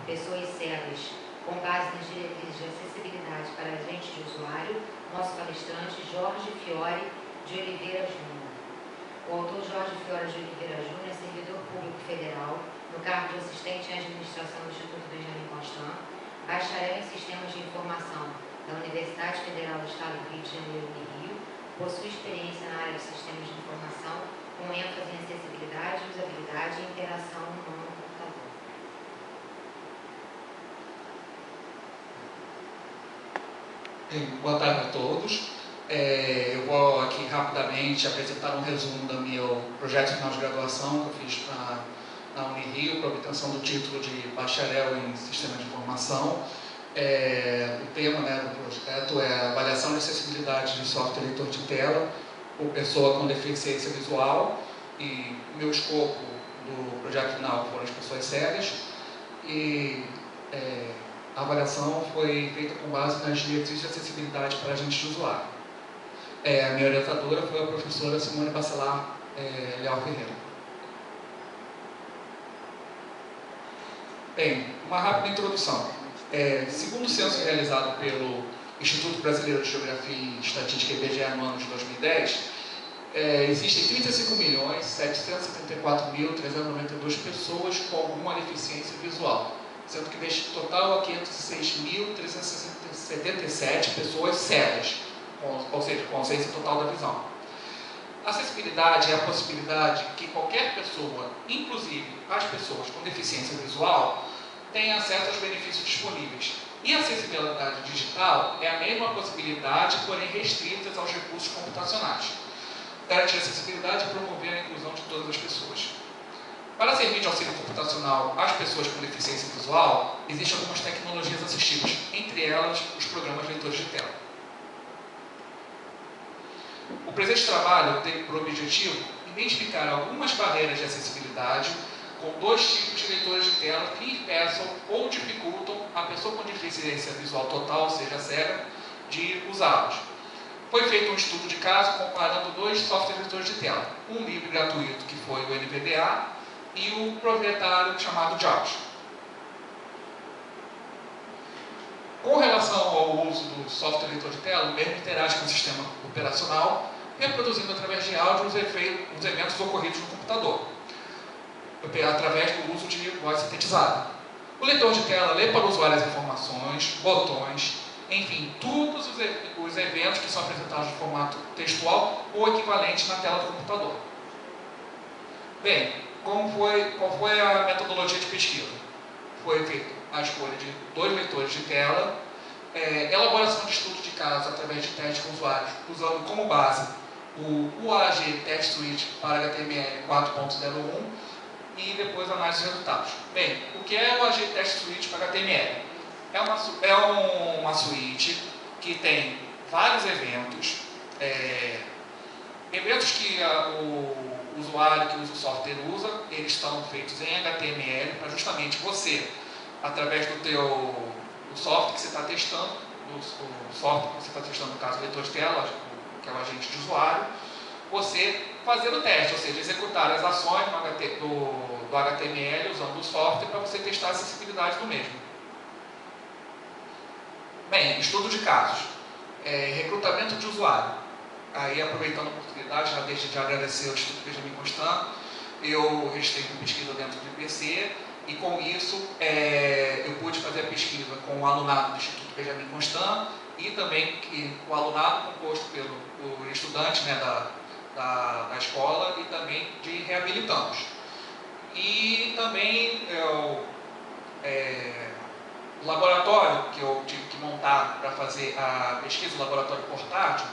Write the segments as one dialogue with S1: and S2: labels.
S1: pessoas cegas, com base nas diretrizes de acessibilidade para agentes de usuário, nosso palestrante Jorge Fiore de Oliveira Júnior. O autor Jorge Fiore de Oliveira Júnior é servidor público federal, no cargo de assistente em administração do Instituto Benjamin Constant, bacharel em sistemas de informação da Universidade Federal do Estado do Rio de Janeiro e Rio, possui experiência na área de sistemas de informação, com ênfase em acessibilidade, usabilidade e interação humano-computador.
S2: Boa tarde a todos. Eu vou aqui rapidamente apresentar um resumo do meu projeto final de graduação que eu fiz na Unirio para obtenção do título de bacharel em Sistemas de Informação. O tema do projeto é avaliação de acessibilidade de software leitor de tela por pessoa com deficiência visual, e o meu escopo do projeto final foram as pessoas cegas, e a avaliação foi feita com base nas diretrizes de acessibilidade para agentes de usuário. A minha orientadora foi a professora Simone Bacelar Leal Ferreira. Bem, uma rápida introdução. Segundo o censo realizado pelo Instituto Brasileiro de Geografia e Estatística, IBGE, no ano de 2010, existem 35.774.392 pessoas com alguma deficiência visual, sendo que deste total há 506.377 pessoas cegas, ou seja, com ausência total da visão. A acessibilidade é a possibilidade que qualquer pessoa, inclusive as pessoas com deficiência visual, tenha acesso aos benefícios disponíveis. E a acessibilidade digital é a mesma possibilidade, porém restritas aos recursos computacionais. Garantir a acessibilidade e promover a inclusão de todas as pessoas. Para servir de auxílio computacional às pessoas com deficiência visual, existem algumas tecnologias assistivas, entre elas os programas leitores de tela. O presente trabalho tem por objetivo identificar algumas barreiras de acessibilidade com dois tipos de leitores de tela que impeçam ou dificultam a pessoa com deficiência visual total, ou seja, cega, de usá-los. Foi feito um estudo de caso comparando dois softwares leitores de tela, um livre gratuito, que foi o NVDA, e o proprietário chamado JAWS. Com relação ao uso do software leitor de tela, o mesmo interage com o sistema operacional, reproduzindo através de áudio os eventos ocorridos no computador, através do uso de voz sintetizada. O leitor de tela lê para o usuário as informações, botões, enfim, todos os eventos que são apresentados de formato textual ou equivalente na tela do computador. Bem, qual foi a metodologia de pesquisa? Foi feita a escolha de dois leitores de tela, elaboração de estudos de caso através de testes com usuários, usando como base o UAG Test Suite para HTML 4.01 e depois análise de resultados. Bem, o que é o UAG Test Suite para HTML? É uma suite que tem vários eventos, eventos que o usuário que usa o software usa, eles estão feitos em HTML para justamente você, através do software que você está testando, o software que você está testando, no caso, o leitor de tela, que é o agente de usuário, você fazer o teste, ou seja, executar as ações do HTML usando o software para você testar a acessibilidade do mesmo. Bem, estudo de casos. Recrutamento de usuário. Aí, aproveitando a oportunidade, já deixo de agradecer ao Instituto Benjamin Constant. Eu registrei uma pesquisa dentro do IPC e, com isso, eu pude fazer a pesquisa com o alunado do Instituto Benjamin Constant e também o alunado composto pelo estudante da escola e também de reabilitandos. E também o laboratório que eu tive que montar para fazer a pesquisa, o laboratório portátil,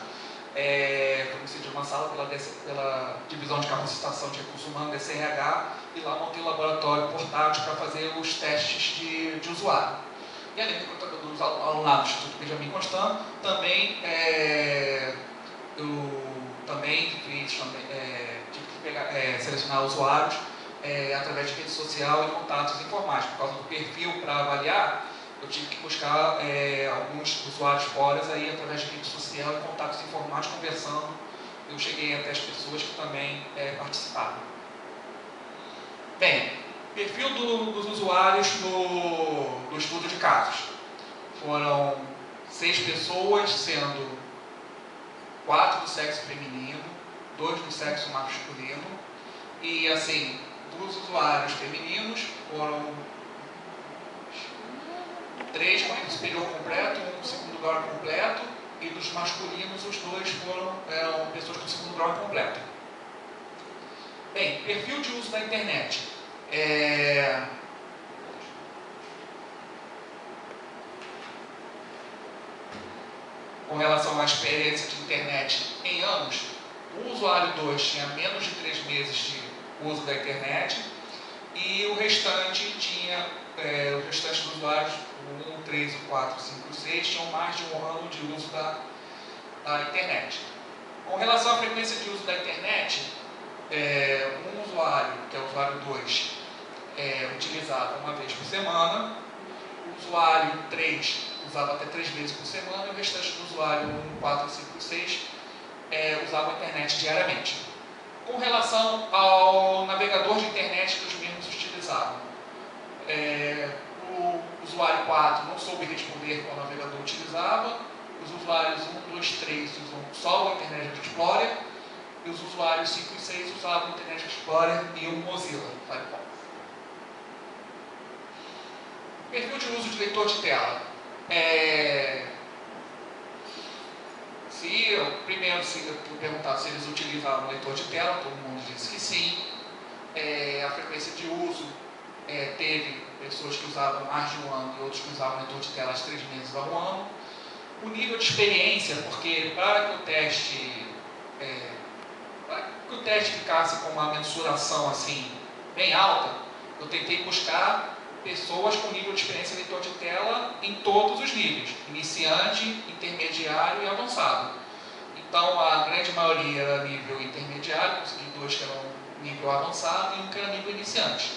S2: foi de uma sala pela Divisão de Capacitação de Recursos Humanos, DCRH, e lá montei o laboratório portátil para fazer os testes de usuário. E além dos alunados do Instituto Benjamin Constant, também eu tive que selecionar usuários através de rede social e contatos informais. Por causa do perfil para avaliar, eu tive que buscar alguns usuários fora aí através de rede social e contatos informais, conversando. Eu cheguei até as pessoas que também participaram. Bem, perfil dos usuários no estudo de casos. Foram 6 pessoas, sendo 4 do sexo feminino, 2 do sexo masculino, e assim, dos usuários femininos foram 3 com nível superior completo, 1 com segundo grau completo, e dos masculinos os 2 eram pessoas com segundo grau completo. Bem, perfil de uso da internet. Com relação à experiência de internet em anos, o usuário 2 tinha menos de 3 meses de uso da internet e o restante o restante dos usuários, o 1, 3, o 4, o 5 e o 6, tinham mais de 1 ano de uso da internet. Com relação à frequência de uso da internet, um usuário, que é o usuário 2, utilizava uma vez por semana, o usuário 3 usava até 3 vezes por semana, e o restante do usuário 1, 4, 5 e 6 usava a internet diariamente. Com relação ao navegador de internet que os mesmos utilizavam, o usuário 4 não soube responder qual navegador utilizava, os usuários 1, 2, 3 usam só o Internet Explorer, e os usuários 5 e 6 usavam o Internet Explorer e o Mozilla Firefox. Perfil de uso de leitor de tela. Primeiro, se eu perguntar se eles utilizavam leitor de tela, todo mundo disse que sim. A frequência de uso, teve pessoas que usavam mais de 1 ano e outros que usavam leitor de tela de 3 meses a 1 ano. O nível de experiência, porque para que o teste ficasse com uma mensuração assim bem alta, eu tentei buscar pessoas com nível de experiência em leitor de tela em todos os níveis, iniciante, intermediário e avançado. Então a grande maioria era nível intermediário, consegui 2 que eram nível avançado e 1 que era nível iniciante.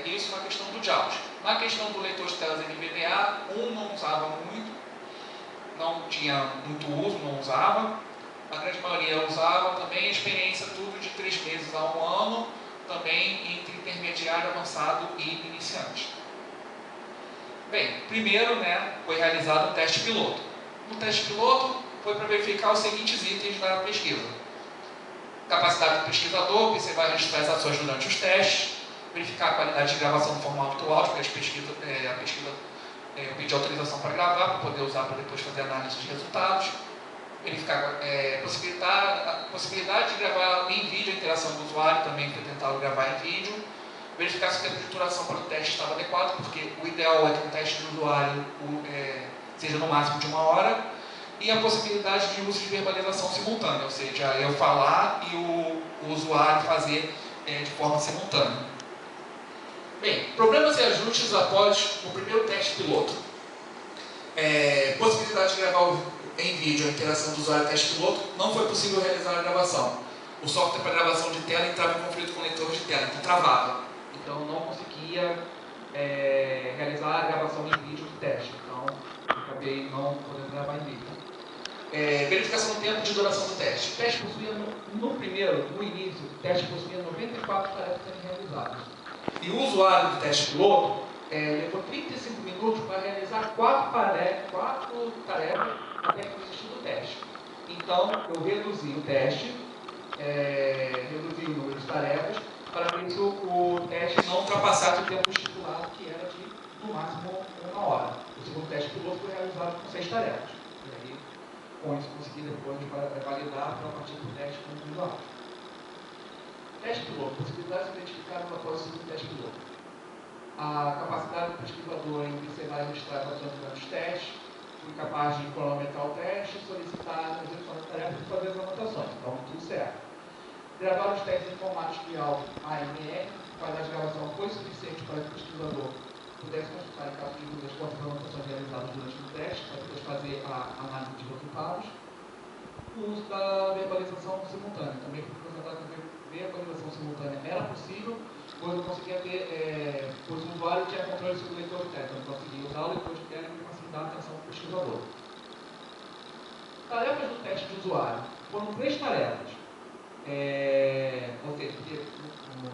S2: Isso na questão do JAWS. Na questão do leitor de telas NVDA, não usava muito, não tinha muito uso, não usava. A grande maioria usava também, a experiência tudo de 3 meses a 1 ano, também entre intermediário, avançado e iniciante. Bem, primeiro foi realizado um teste piloto. No teste piloto foi para verificar os seguintes itens da pesquisa: capacidade do pesquisador, que você vai registrar as ações durante os testes, verificar a qualidade de gravação do formato do áudio, porque a pesquisa eu pedi autorização para gravar, para poder usar para depois fazer análise de resultados, verificar a possibilidade de gravar em vídeo a interação do usuário, também foi tentado gravar em vídeo, verificar se o tempo de duração para o teste estava adequado, porque o ideal é que um teste do usuário seja no máximo de 1 hora, e a possibilidade de uso de verbalização simultânea, ou seja, eu falar e o usuário fazer de forma simultânea. Bem, problemas e ajustes após o primeiro teste piloto. Possibilidade de gravar em vídeo a interação do usuário teste piloto, não foi possível realizar a gravação. O software para gravação de tela entrava em conflito com o leitor de tela, então travava. Então não conseguia realizar a gravação em vídeo do teste. Então acabei não podendo gravar em vídeo. Verificação do tempo de duração do teste. O teste possuía, no início, o teste possuía 94 tarefas sendo realizadas. E o usuário do teste piloto levou 35 minutos para realizar 4 tarefas até que existiu o teste. Então, eu reduzi o teste, reduzi o número de tarefas, para ver se o teste não ultrapassasse o tempo estipulado, que era de, no máximo, 1 hora. O segundo teste piloto foi realizado com 6 tarefas. E aí, com isso, consegui depois validar para partir do teste com o usuário. Teste piloto. Possibilidades identificadas após o segundo teste piloto. A capacidade do pesquisador em observar e registrar as ações durante os testes, fui capaz de cronometrar o teste, solicitar a execução da tarefa e fazer as anotações. Então, tudo certo. Gravar os testes em formatos de áudio AMR, qualidade de gravação foi suficiente para que o pesquisador pudesse consultar em caso de dúvidas quanto às anotações realizadas durante o teste, para depois fazer a análise de resultados. O uso da verbalização simultânea. Também foi apresentado que a verbalização simultânea era possível, pois eu conseguia ter, pois o usuário tinha controle sobre o leitor de tela, então eu conseguia usar o leitor de tela e facilitar a atenção do pesquisador. Tarefas do teste de usuário. Foram 3 tarefas. Ou seja,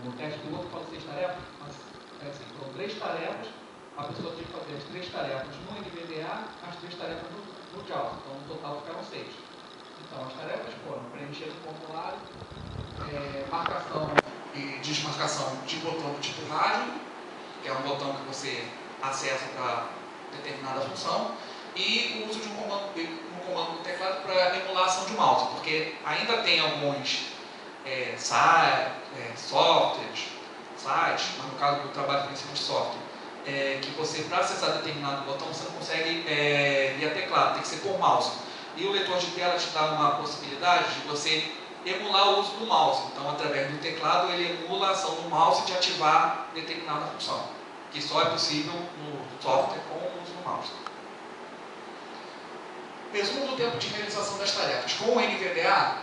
S2: no teste piloto fala 6 tarefas, mas foram 3 tarefas a pessoa tem que fazer as 3 tarefas no NVDA, as 3 tarefas no JAWS. Então, no total ficaram 6. Então, as tarefas foram preencher o formulário, marcação e desmarcação de botão do tipo rádio, que é um botão que você acessa para determinada função, e o uso de um comando do teclado para emulação de mouse, porque ainda tem alguns softwares, sites, mas no caso do trabalho principalmente de software, que você, para acessar determinado botão, você não consegue via teclado, tem que ser por mouse. E o leitor de tela te dá uma possibilidade de você emular o uso do mouse. Então, através do teclado, ele emula a ação do mouse de ativar determinada função, que só é possível no software com o uso do mouse. Resumo do tempo de realização das tarefas. Com o NVDA,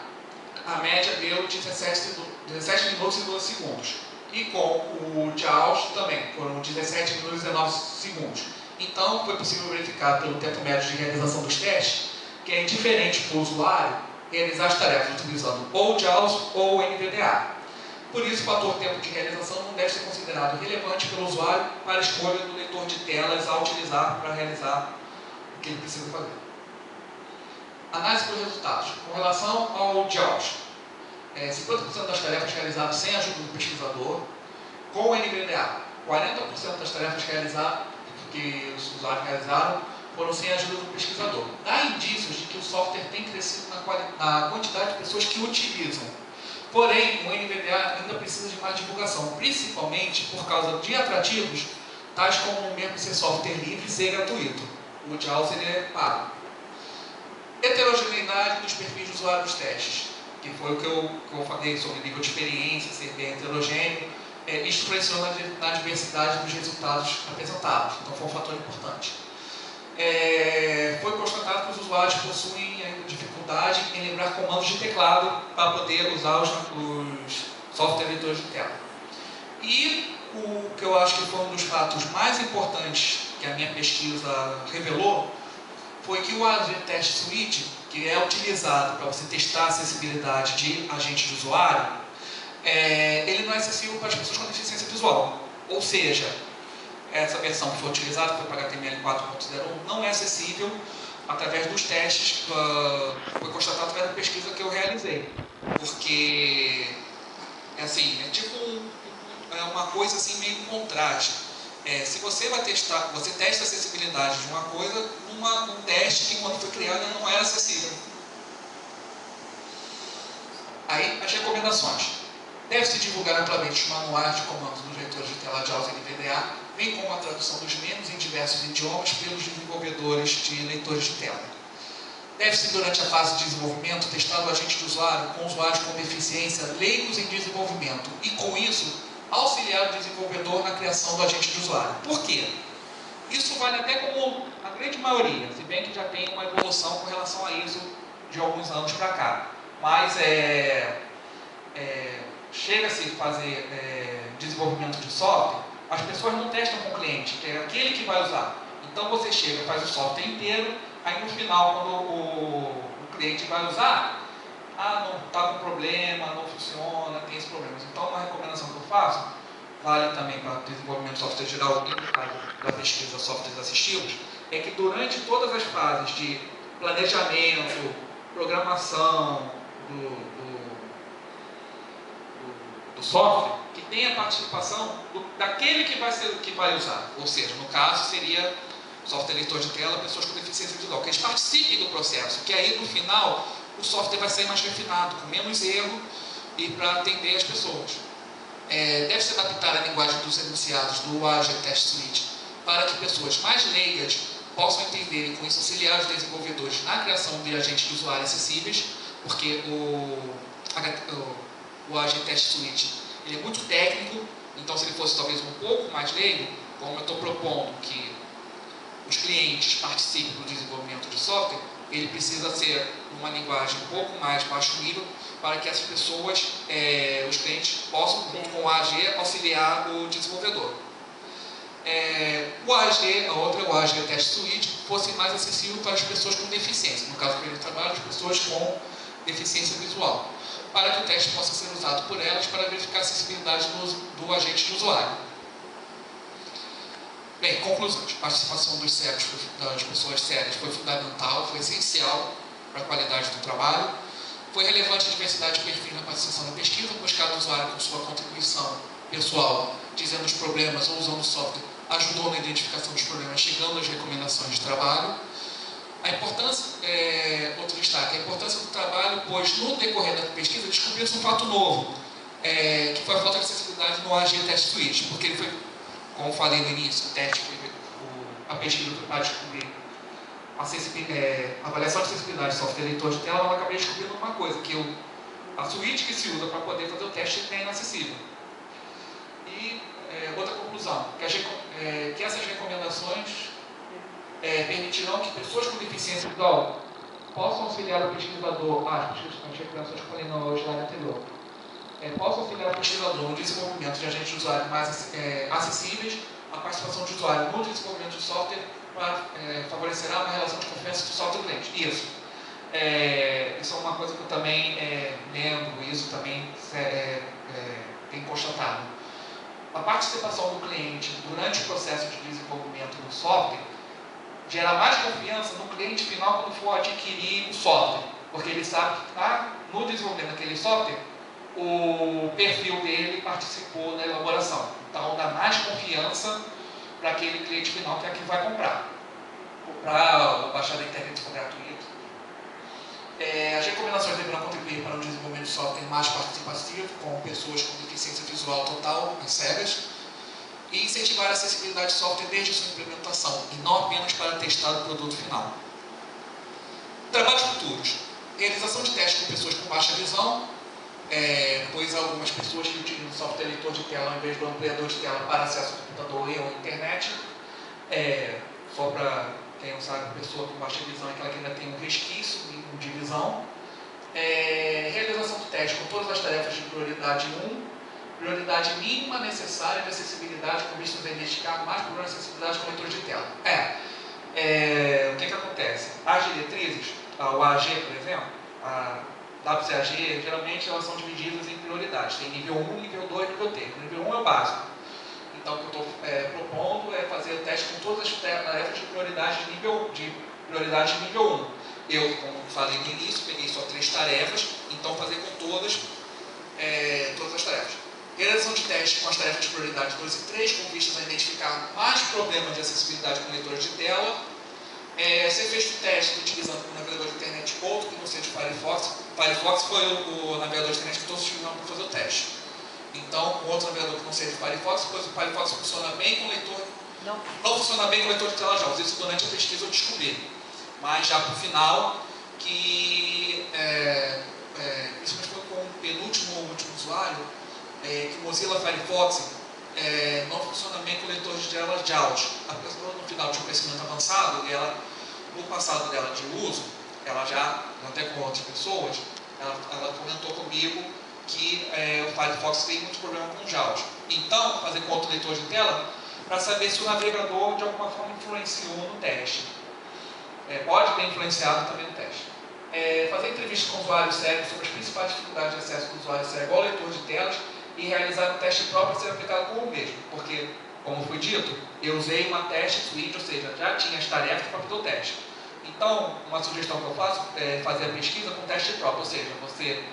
S2: a média deu 17 minutos e 12 segundos. E com o JAWS também, foram 17 minutos e 19 segundos. Então, foi possível verificar pelo tempo médio de realização dos testes que é indiferente para o usuário realizar as tarefas utilizando ou o JAWS ou o NVDA. Por isso, o fator tempo de realização não deve ser considerado relevante pelo usuário para a escolha do leitor de telas a utilizar para realizar o que ele precisa fazer. Análise dos resultados. Com relação ao JAWS, 50% das tarefas realizadas sem a ajuda do pesquisador. Com o NVDA, 40% das tarefas realizadas, que os usuários realizaram foram sem a ajuda do pesquisador. Há indícios de que o software tem crescido na quantidade de pessoas que o utilizam. Porém, o NVDA ainda precisa de mais divulgação, principalmente por causa de atrativos, tais como mesmo ser software livre e ser gratuito. O JAWS ele é pago. Heterogeneidade dos perfis de usuário dos testes, que foi o que eu falei sobre nível de experiência, ser bem heterogêneo. Isso influenciou na diversidade dos resultados apresentados, então foi um fator importante. Foi constatado que os usuários possuem dificuldade em lembrar comandos de teclado para poder usar os software editores de tela. E o que eu acho que foi um dos fatos mais importantes que a minha pesquisa revelou foi que o AG Test Suite, que é utilizado para você testar a acessibilidade de agente de usuário, ele não é acessível para as pessoas com deficiência visual. Ou seja, essa versão que foi utilizada, que foi para HTML 4.01, não é acessível através dos testes, foi constatado através da pesquisa que eu realizei. Porque, assim, é tipo uma coisa assim meio em contraste. Se você vai testar, você testa a acessibilidade de uma coisa num teste que quando foi criado não era acessível. Aí, as recomendações. Deve-se divulgar amplamente os manuais de comandos dos leitores de tela JAWS e NVDA, bem como a tradução dos menus em diversos idiomas pelos desenvolvedores de leitores de tela. Deve-se, durante a fase de desenvolvimento, testar o agente de usuário com usuários com deficiência leigos em desenvolvimento e, com isso, auxiliar o desenvolvedor na criação do agente de usuário. Por quê? Isso vale até como a grande maioria, se bem que já tem uma evolução com relação a isso de alguns anos para cá. Mas chega-se a fazer desenvolvimento de software, as pessoas não testam com o cliente, que é aquele que vai usar. Então você chega e faz o software inteiro, aí no final, quando o cliente vai usar, não está com problema, não funciona, tem esses problemas. Então, uma recomendação que eu faço, vale também para desenvolvimento de software geral e no caso da pesquisa softwares assistivos, é que durante todas as fases de planejamento, programação do software, que tenha a participação daquele que vai usar. Ou seja, no caso seria software leitor de tela, pessoas com deficiência visual, que eles participem do processo, que aí no final o software vai sair mais refinado, com menos erro e para atender as pessoas. Deve-se adaptar a linguagem dos enunciados do AG Test Suite para que pessoas mais leigas possam entender e com isso auxiliar os desenvolvedores na criação de agentes de usuário acessíveis, porque o AG Test Suite ele é muito técnico, então se ele fosse talvez um pouco mais leigo, como eu estou propondo que os clientes participem do desenvolvimento de software, ele precisa ser uma linguagem um pouco mais baixo nível para que essas pessoas, os clientes, possam, junto com o AG, auxiliar o desenvolvedor. O AG Test Suite fosse mais acessível para as pessoas com deficiência, no caso que ele trabalha, as pessoas com deficiência visual, para que o teste possa ser usado por elas para verificar a acessibilidade do agente de usuário. Bem, conclusões. A participação das pessoas cegas foi fundamental, foi essencial para a qualidade do trabalho. Foi relevante a diversidade de perfis na participação da pesquisa, buscar o usuário com sua contribuição pessoal, dizendo os problemas ou usando o software, ajudou na identificação dos problemas, chegando às recomendações de trabalho. A importância, outro destaque, a importância do trabalho, pois no decorrer da pesquisa descobriu-se um fato novo, que foi a falta de acessibilidade no AG Test Suite, porque ele foi, como falei no início, a pesquisa foi para descobrir a avaliação de acessibilidade de software leitor de tela. Ela acabei descobrindo uma coisa, que a suíte que se usa para poder fazer o teste é inacessível. E outra conclusão, que essas recomendações permitirão que pessoas com deficiência visual possam auxiliar o pesquisador, as recomendações que eu falei no slide anterior, possam auxiliar o pesquisador no desenvolvimento de agentes de usuário mais acessíveis, a participação de usuário no desenvolvimento de software favorecerá uma relação de confiança do software cliente. Isso é uma coisa que eu também lembro, isso também tem constatado. A participação do cliente durante o processo de desenvolvimento do software gera mais confiança no cliente final quando for adquirir o software, porque ele sabe que no desenvolvimento daquele software o perfil dele participou na elaboração. Então dá mais confiança para aquele cliente final que é que vai comprar ou baixar da internet se for gratuito. As recomendações deverão contribuir para o desenvolvimento de software mais participativo, com pessoas com deficiência visual total e cegas, e incentivar a acessibilidade de software desde sua implementação, e não apenas para testar o produto final. Trabalhos futuros. Realização de testes com pessoas com baixa visão, pois algumas pessoas que utilizam software leitor de tela ao invés do ampliador de tela para acesso ao computador e à internet. Só para quem não sabe, pessoa com baixa visão é aquela que ainda tem um resquício de visão. Realização do teste com todas as tarefas de prioridade 1, prioridade mínima necessária de acessibilidade com vistas a identificar mais problemas de acessibilidade com leitor de tela. O que acontece? As diretrizes, o AG, por exemplo, a WCAG, geralmente elas são divididas em prioridades. Tem nível 1, nível 2 e nível 3. O nível 1 é o básico. Então, o que eu estou propondo é fazer o teste com todas as tarefas de prioridade de nível 1. Eu, como falei no início, peguei só 3 tarefas, então fazer com todas as tarefas. Realização de teste com as tarefas de prioridade 2 e 3, com vistas a identificar mais problemas de acessibilidade com leitores de tela. Ser feito o teste utilizando o navegador de internet outro que não seja o Firefox. Firefox foi o navegador de internet que todos utilizaram para fazer o teste. Então, outro navegador que não seja o Firefox, pois o Firefox funciona bem com leitor. Não funciona bem com leitor de tela JAWS. Isso durante a pesquisa eu descobri. Mas já para o final, que isso foi com o penúltimo ou último usuário, que o Mozilla Firefox não funciona bem com leitores de tela JAWS. A pessoa no final de um conhecimento avançado, ela, no passado dela de uso, ela já, até com outras pessoas, ela comentou comigo que o Firefox tem muito problema com o JAWS. Então, fazer com outro leitor de tela para saber se o navegador de alguma forma influenciou no teste. Pode ter influenciado também no teste. Fazer entrevistas com usuários cegos sobre as principais dificuldades de acesso do usuário cego ao leitor de telas e realizar um teste próprio a ser aplicado com o mesmo, porque, como foi dito, eu usei uma teste suite, ou seja, já tinha as tarefas para fazer o teste. Então, uma sugestão que eu faço é fazer a pesquisa com teste próprio, ou seja, você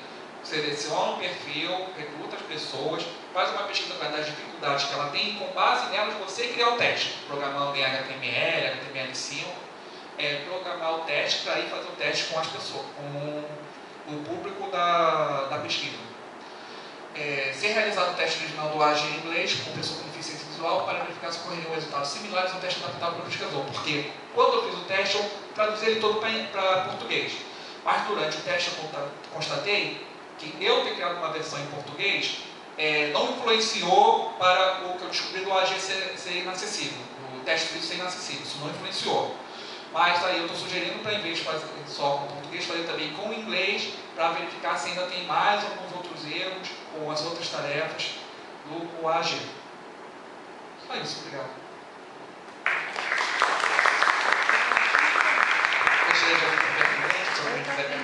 S2: seleciona um perfil, recruta as pessoas, faz uma pesquisa das dificuldades que ela tem e com base nelas você criar o teste, programando em HTML, HTML5, programar o teste para ir fazer o teste com as pessoas, com o público da pesquisa. Ser realizado o teste original do AG em inglês com pessoa com deficiência visual para verificar se ocorreriam resultados similares ao teste adaptado para o pesquisador, porque quando eu fiz o teste eu traduzi ele todo para português, mas durante o teste eu constatei que eu ter criado uma versão em português não influenciou para o que eu descobri do AG ser inacessível, o teste ser inacessível, isso não influenciou. Mas aí eu estou sugerindo para, em vez de fazer só com português, fazer também com inglês, para verificar se ainda tem mais alguns outros erros ou as outras tarefas do AG. Só isso, obrigado. Gostaria de abrir